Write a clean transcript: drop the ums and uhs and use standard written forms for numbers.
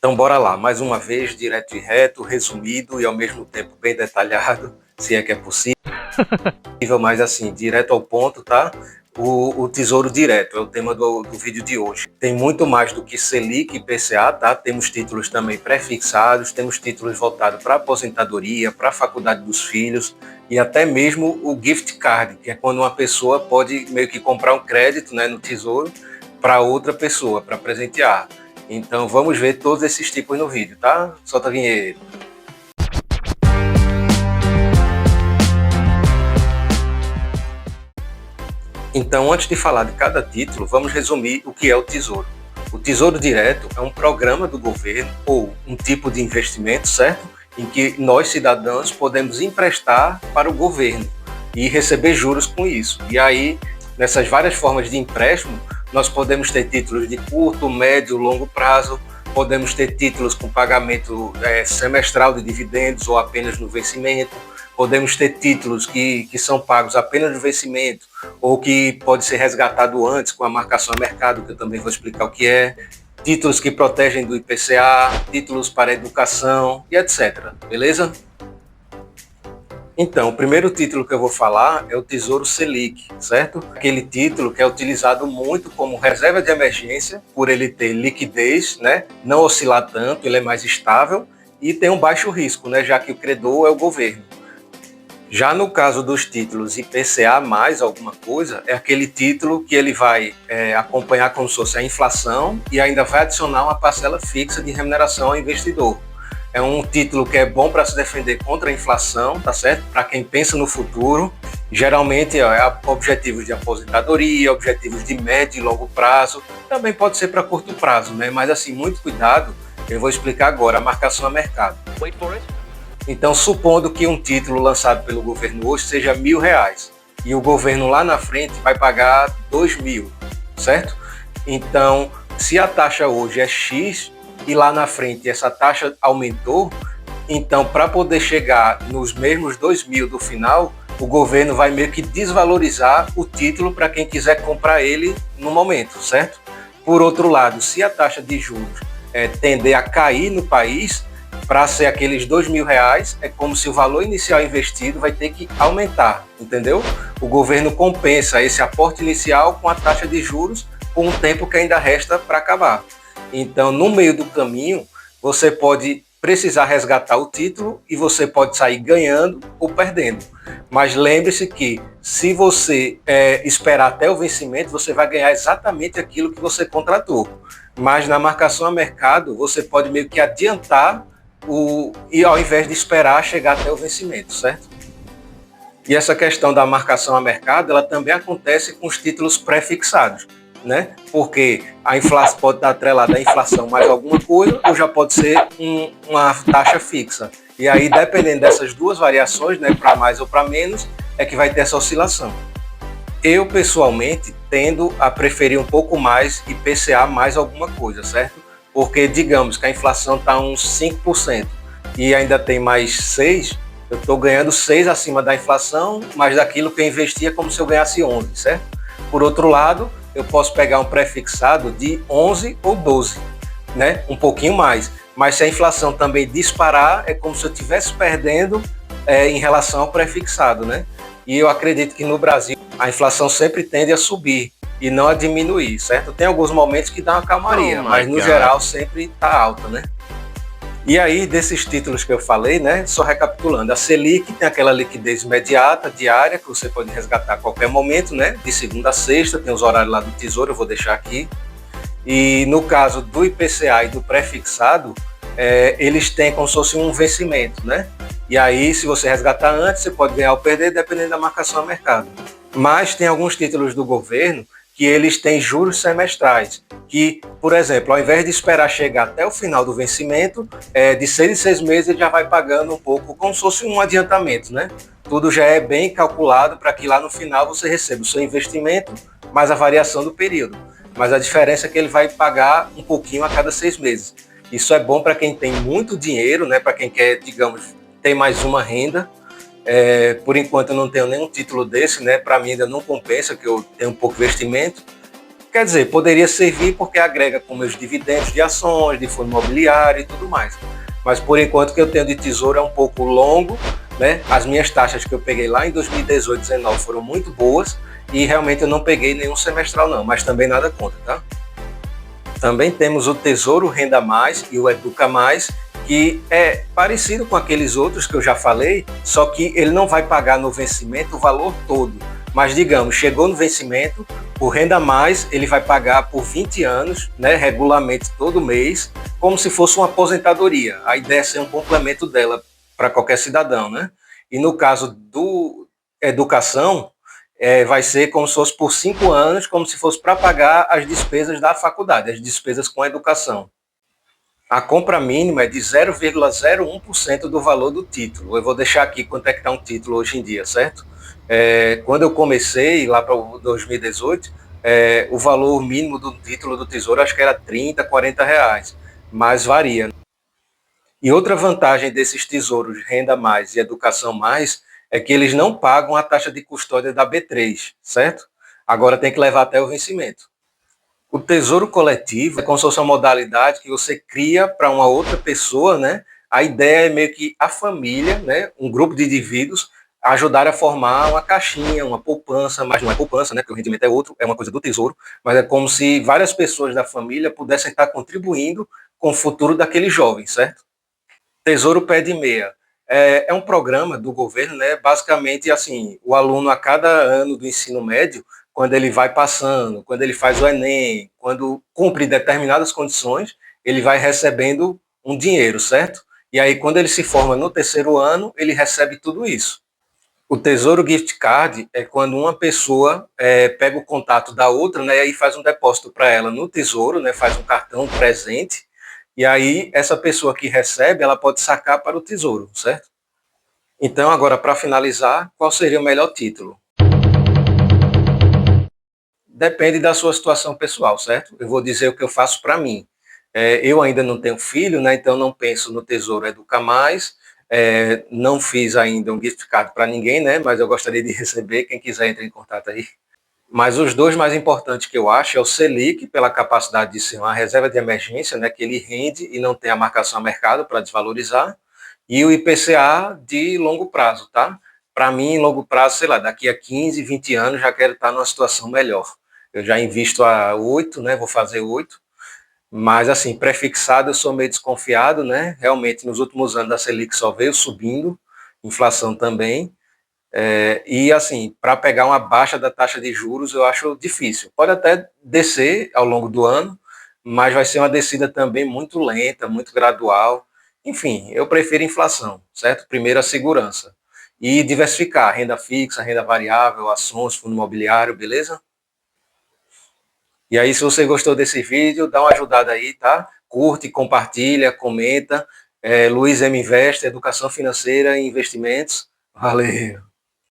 Então, bora lá, mais uma vez, direto e reto, resumido e ao mesmo tempo bem detalhado, se é que é possível, mas assim, direto ao ponto, tá? O Tesouro Direto é o tema do vídeo de hoje. Tem muito mais do que Selic e IPCA, tá? Temos títulos também pré-fixados, temos títulos voltados para aposentadoria, para a faculdade dos filhos e até mesmo o gift card, que é quando uma pessoa pode meio que comprar um crédito, né, no Tesouro para outra pessoa, para presentear. Então vamos ver todos esses tipos no vídeo, tá? Solta a vinheta. Então, antes de falar de cada título, vamos resumir o que é o Tesouro. O Tesouro Direto é um programa do governo ou um tipo de investimento, certo? Em que nós, cidadãos, podemos emprestar para o governo e receber juros com isso. E aí, nessas várias formas de empréstimo, nós podemos ter títulos de curto, médio, longo prazo, podemos ter títulos com pagamento semestral de dividendos ou apenas no vencimento, podemos ter títulos que são pagos apenas no vencimento ou que pode ser resgatado antes com a marcação a mercado, que eu também vou explicar o que é, títulos que protegem do IPCA, títulos para educação e etc. Beleza? Então, o primeiro título que eu vou falar é o Tesouro Selic, certo? Aquele título que é utilizado muito como reserva de emergência, por ele ter liquidez, né? Não oscilar tanto, ele é mais estável e tem um baixo risco, né? Já que o credor é o governo. Já no caso dos títulos IPCA mais alguma coisa, é aquele título que ele vai acompanhar como se fosse a inflação e ainda vai adicionar uma parcela fixa de remuneração ao investidor. É um título que é bom para se defender contra a inflação, tá certo? Para quem pensa no futuro, geralmente é objetivos de aposentadoria, objetivos de médio e longo prazo, também pode ser para curto prazo, né? Mas assim, muito cuidado, eu vou explicar agora a marcação a mercado. Wait for it. Então, supondo que um título lançado pelo governo hoje seja R$1.000 e o governo lá na frente vai pagar 2.000, certo? Então, se a taxa hoje é X e lá na frente essa taxa aumentou, então para poder chegar nos mesmos 2.000 do final, o governo vai meio que desvalorizar o título para quem quiser comprar ele no momento, certo? Por outro lado, se a taxa de juros tender a cair no país, para ser aqueles R$2.000, é como se o valor inicial investido vai ter que aumentar, entendeu? O governo compensa esse aporte inicial com a taxa de juros por um tempo que ainda resta para acabar. Então, no meio do caminho, você pode precisar resgatar o título e você pode sair ganhando ou perdendo. Mas lembre-se que se você esperar até o vencimento, você vai ganhar exatamente aquilo que você contratou. Mas na marcação a mercado, você pode meio que adiantar e ao invés de esperar chegar até o vencimento, certo? E essa questão da marcação a mercado, ela também acontece com os títulos pré-fixados, né? Porque a inflação pode estar atrelada à inflação mais alguma coisa, ou já pode ser uma taxa fixa. E aí, dependendo dessas duas variações, né, para mais ou para menos, é que vai ter essa oscilação. Eu, pessoalmente, tendo a preferir um pouco mais IPCA mais alguma coisa, certo? Porque, digamos que a inflação está uns 5% e ainda tem mais 6%, eu estou ganhando 6% acima da inflação, mas daquilo que eu investi é como se eu ganhasse 11%, certo? Por outro lado, eu posso pegar um pré-fixado de 11 ou 12, né? Um pouquinho mais. Mas se a inflação também disparar, é como se eu estivesse perdendo em relação ao pré-fixado, né? E eu acredito que no Brasil a inflação sempre tende a subir e não a diminuir, certo? Tem alguns momentos que dá uma calmaria, mas no geral sempre está alta, né? E aí, desses títulos que eu falei, né, só recapitulando, a Selic tem aquela liquidez imediata, diária, que você pode resgatar a qualquer momento, né, de segunda a sexta, tem os horários lá do Tesouro, eu vou deixar aqui. E no caso do IPCA e do pré-fixado, eles têm como se fosse um vencimento, né? E aí, se você resgatar antes, você pode ganhar ou perder, dependendo da marcação a mercado. Mas tem alguns títulos do governo que eles têm juros semestrais, que, por exemplo, ao invés de esperar chegar até o final do vencimento, de 6 em 6 meses ele já vai pagando um pouco, como se fosse um adiantamento, né? Tudo já é bem calculado para que lá no final você receba o seu investimento mais a variação do período. Mas a diferença é que ele vai pagar um pouquinho a cada 6 meses. Isso é bom para quem tem muito dinheiro, né? Para quem quer, digamos, ter mais uma renda. Por enquanto eu não tenho nenhum título desse, né? Para mim ainda não compensa, que eu tenho um pouco de investimento. Quer dizer, poderia servir porque agrega com meus dividendos de ações, de fundo imobiliário e tudo mais. Mas por enquanto o que eu tenho de tesouro é um pouco longo, né? As minhas taxas que eu peguei lá em 2018, 2019 foram muito boas e realmente eu não peguei nenhum semestral não, mas também nada contra, tá? Também temos o Tesouro Renda Mais e o Educa Mais, que é parecido com aqueles outros que eu já falei, só que ele não vai pagar no vencimento o valor todo. Mas digamos, chegou no vencimento, o Renda Mais ele vai pagar por 20 anos, né, regularmente todo mês, como se fosse uma aposentadoria. A ideia é ser um complemento dela para qualquer cidadão, né? E no caso do Educação, vai ser como se fosse por 5 anos, como se fosse para pagar as despesas da faculdade, as despesas com a educação. A compra mínima é de 0,01% do valor do título. Eu vou deixar aqui quanto é que está um título hoje em dia, certo? Quando eu comecei, lá para 2018, o valor mínimo do título do Tesouro acho que era 30, 40 reais, mas varia. E outra vantagem desses tesouros Renda Mais e Educação Mais é que eles não pagam a taxa de custódia da B3, certo? Agora tem que levar até o vencimento. O tesouro coletivo é como se fosse uma modalidade que você cria para uma outra pessoa, né? A ideia é meio que a família, né? Um grupo de indivíduos ajudar a formar uma caixinha, uma poupança, mas não é poupança, né? Porque o rendimento é outro, é uma coisa do tesouro, mas é como se várias pessoas da família pudessem estar contribuindo com o futuro daquele jovem, certo? Tesouro Pé de Meia. É um programa do governo, né? Basicamente, assim, o aluno a cada ano do ensino médio, quando ele vai passando, quando ele faz o Enem, quando cumpre determinadas condições, ele vai recebendo um dinheiro, certo? E aí, quando ele se forma no terceiro ano, ele recebe tudo isso. O Tesouro Gift Card é quando uma pessoa pega o contato da outra, né, e aí faz um depósito para ela no Tesouro, né, faz um cartão presente, e aí essa pessoa que recebe, ela pode sacar para o Tesouro, certo? Então, agora, para finalizar, qual seria o melhor título? Depende da sua situação pessoal, certo? Eu vou dizer o que eu faço para mim. Eu ainda não tenho filho, né? Então não penso no Tesouro Educa Mais. Não fiz ainda um gift card para ninguém, né? Mas eu gostaria de receber. Quem quiser entre em contato aí. Mas os dois mais importantes que eu acho é o Selic, pela capacidade de ser uma reserva de emergência, né? Que ele rende e não tem a marcação a mercado para desvalorizar. E o IPCA de longo prazo, tá? Para mim, em longo prazo, sei lá, daqui a 15, 20 anos já quero estar numa situação melhor. Eu já invisto há 8, né? Vou fazer 8. Mas, assim, prefixado eu sou meio desconfiado, né? Realmente, nos últimos anos a Selic só veio subindo, inflação também. E, assim, para pegar uma baixa da taxa de juros eu acho difícil. Pode até descer ao longo do ano, mas vai ser uma descida também muito lenta, muito gradual. Enfim, eu prefiro inflação, certo? Primeiro a segurança. E diversificar, renda fixa, renda variável, ações, fundo imobiliário, beleza? E aí, se você gostou desse vídeo, dá uma ajudada aí, tá? Curte, compartilha, comenta. Luiz M. Invest, Educação Financeira e Investimentos. Valeu!